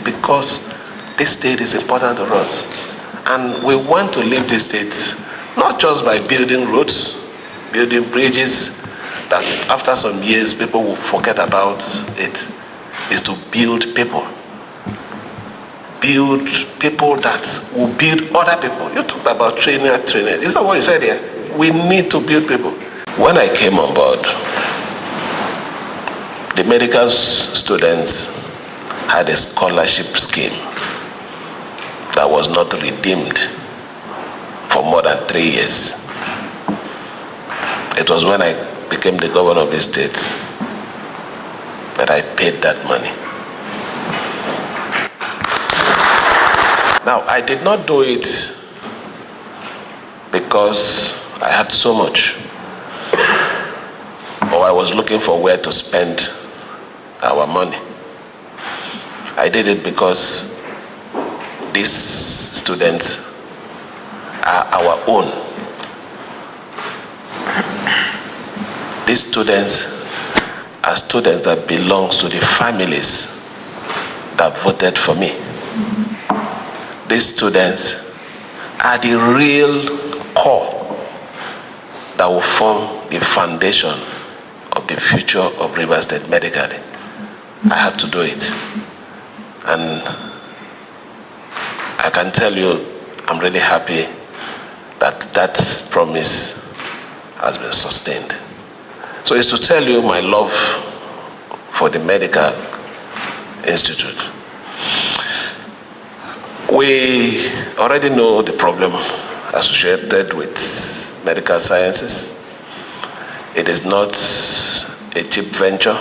because this state is important to us. And we want to leave this state not just by building roads, building bridges, that after some years people will forget about it, is to build people. Build people that will build other people. You talked about training. Is that what you said here? We need to build people. When I came on board, the medical students had a scholarship scheme that was not redeemed for more than 3 years. It was when I became the governor of the state that I paid that money. Now, I did not do it because I had so much, or I was looking for where to spend our money. I did it because these students are our own. These students are students that belong to the families that voted for me. These students are the real core that will form the foundation of the future of Rivers State medically. I had to do it. And I can tell you, I'm really happy that that promise has been sustained. So it's to tell you my love for the medical institute. We already know the problem associated with medical sciences. It is not a cheap venture.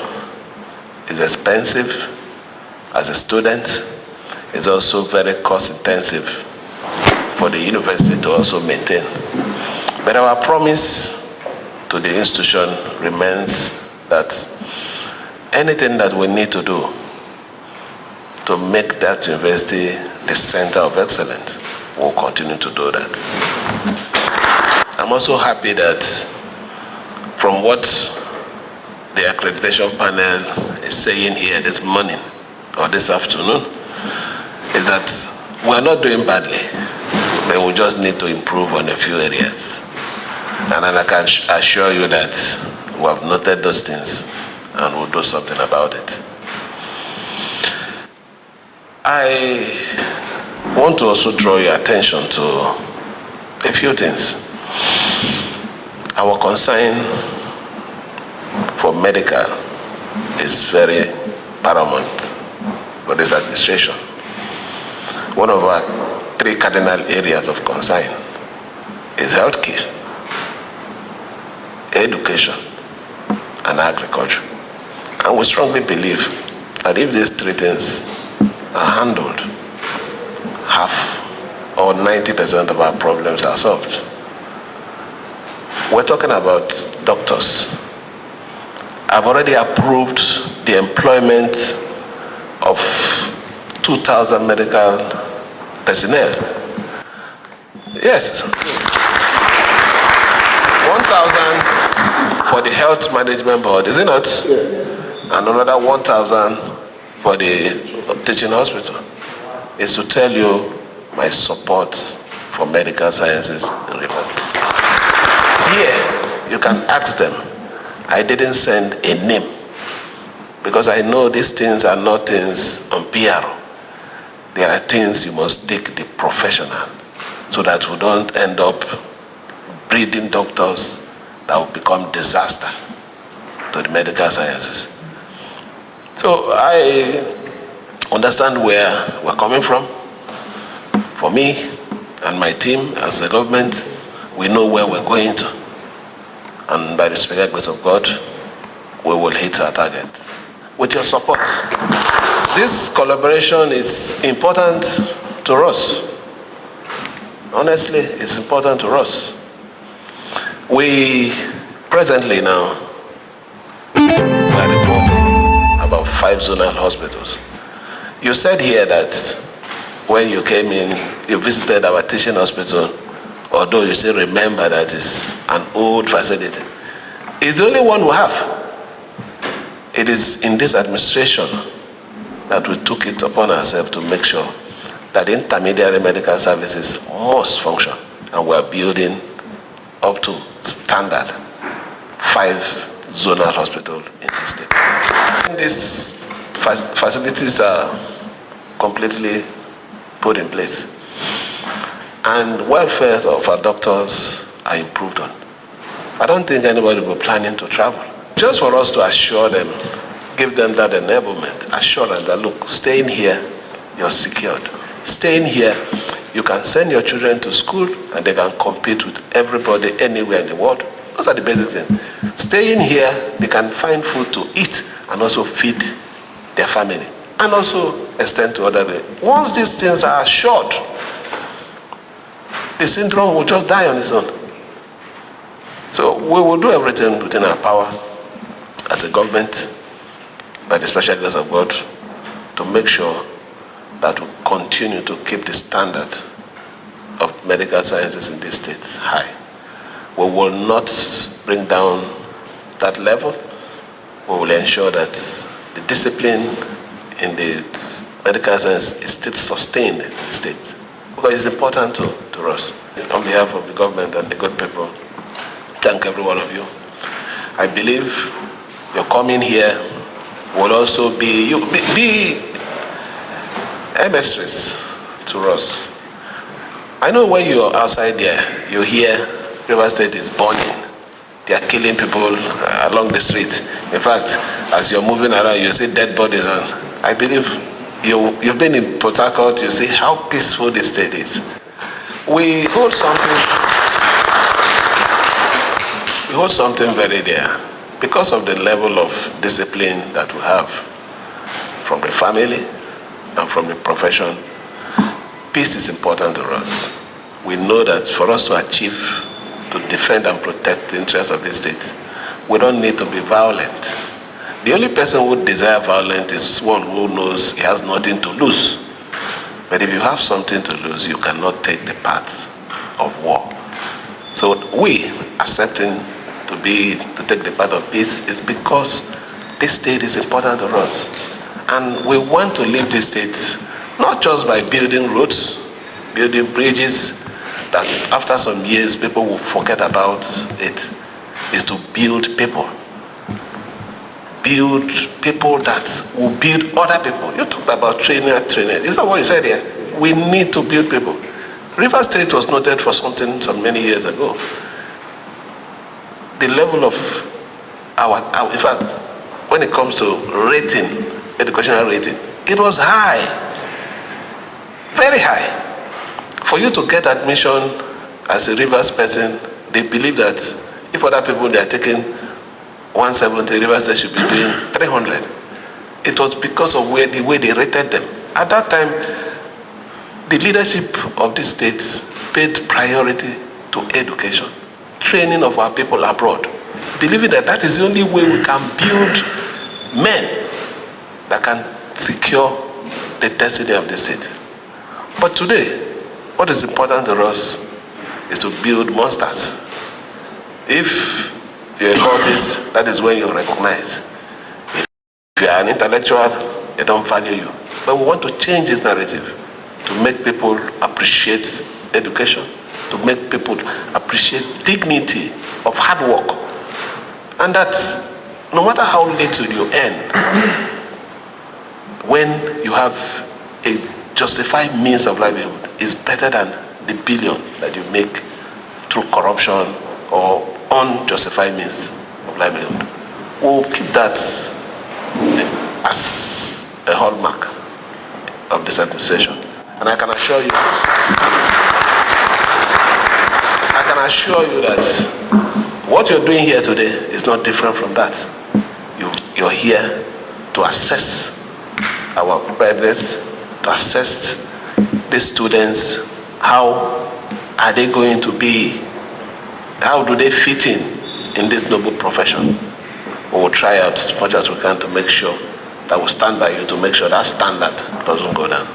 It's expensive as a student. It's also very cost intensive for the university to also maintain. But our promise to the institution remains that anything that we need to do to make that university the center of excellence, we'll continue to do that. I'm also happy that from what the accreditation panel is saying here this morning or this afternoon, is that we're not doing badly, but we just need to improve on a few areas. And I can assure you that we have noted those things and we'll do something about it. I want to also draw your attention to a few things. Our concern for medical is very paramount for this administration. One of our 3 cardinal areas of concern is healthcare, education, and agriculture. And we strongly believe that if these 3 things are handled, half or 90% of our problems are solved. We're talking about doctors. I've already approved the employment of 2,000 medical personnel. Yes. 1,000 for the health management board, is it not? Yes. And another 1,000 for the teaching hospital. Is to tell you my support for medical sciences in Rivers State. Here, you can ask them. I didn't send a name because I know these things are not things on PR. There are things you must take the professional so that we don't end up breeding doctors that will become disaster to the medical sciences. So I understand where we're coming from. For me and my team as a government, we know where we're going to. And by the special grace of God, we will hit our target. With your support. This collaboration is important to us. Honestly, it's important to us. We presently now are reporting about 5 zonal hospitals. You said here that when you came in, you visited our teaching hospital, although you still remember that it's an old facility. It's the only one we have. It is in this administration that we took it upon ourselves to make sure that intermediary medical services must function, and we are building up to standard 5 zonal hospitals in the state. These facilities are completely put in place, and welfare of our doctors are improved on. I don't think anybody will be planning to travel. Just for us to assure them, give them that enablement, assurance that, look, staying here, you're secured. Staying here, you can send your children to school and they can compete with everybody anywhere in the world. Those are the basic things. Staying here, they can find food to eat and also feed their family, and also extend to other people. Once these things are assured, the syndrome will just die on its own. So we will do everything within our power as a government, by the special grace of God, to make sure that we continue to keep the standard of medical sciences in this state high. We will not bring down that level. We will ensure that the discipline in the medical science is still sustained in the state, because it's important to us. On behalf of the government and the good people, thank every one of you. I believe your coming here will also be emissaries to us. I know when you're outside there, you hear River State is burning. They are killing people along the street. In fact, as you're moving around, you see dead bodies. And I believe you've been in Port Harcourt, you see how peaceful the state is. We hold something very dear because of the level of discipline that we have from the family and from the profession. Peace is important to us. We know that for us to achieve, to defend and protect the interests of the state, we don't need to be violent. The only person who desires violence is one who knows he has nothing to lose. But if you have something to lose, you cannot take the path of war. So we accepting to take the path of peace is because this state is important to us. And we want to leave this state not just by building roads, building bridges, that after some years people will forget about it. Is to build people. Build people that will build other people. You talked about training. Is that what you said here? We need to build people. River State was noted for something some many years ago. The level of in fact, when it comes to rating, educational rating, it was high, very high. For you to get admission as a Rivers person, they believe that if other people they are taking 170, River State should be doing 300. It was because of the way they rated them. At that time, the leadership of the states paid priority to education, training of our people abroad, believing that that is the only way we can build men that can secure the destiny of the state. But today, what is important to us is to build monsters. If you're a cultist, that is when you recognize. If you are an intellectual, they don't value you. But we want to change this narrative to make people appreciate education, to make people appreciate dignity of hard work. And that no matter how little you earn, when you have a justified means of livelihood, is better than the billion that you make through corruption or unjustified means of livelihood. We'll keep that as a hallmark of this administration. And I can assure you that what you're doing here today is not different from that. You're here to assess our preparedness, to assess the students, how are they going to be, how do they fit in this noble profession. We will try out as much as we can to make sure that we stand by you, to make sure that standard doesn't go down.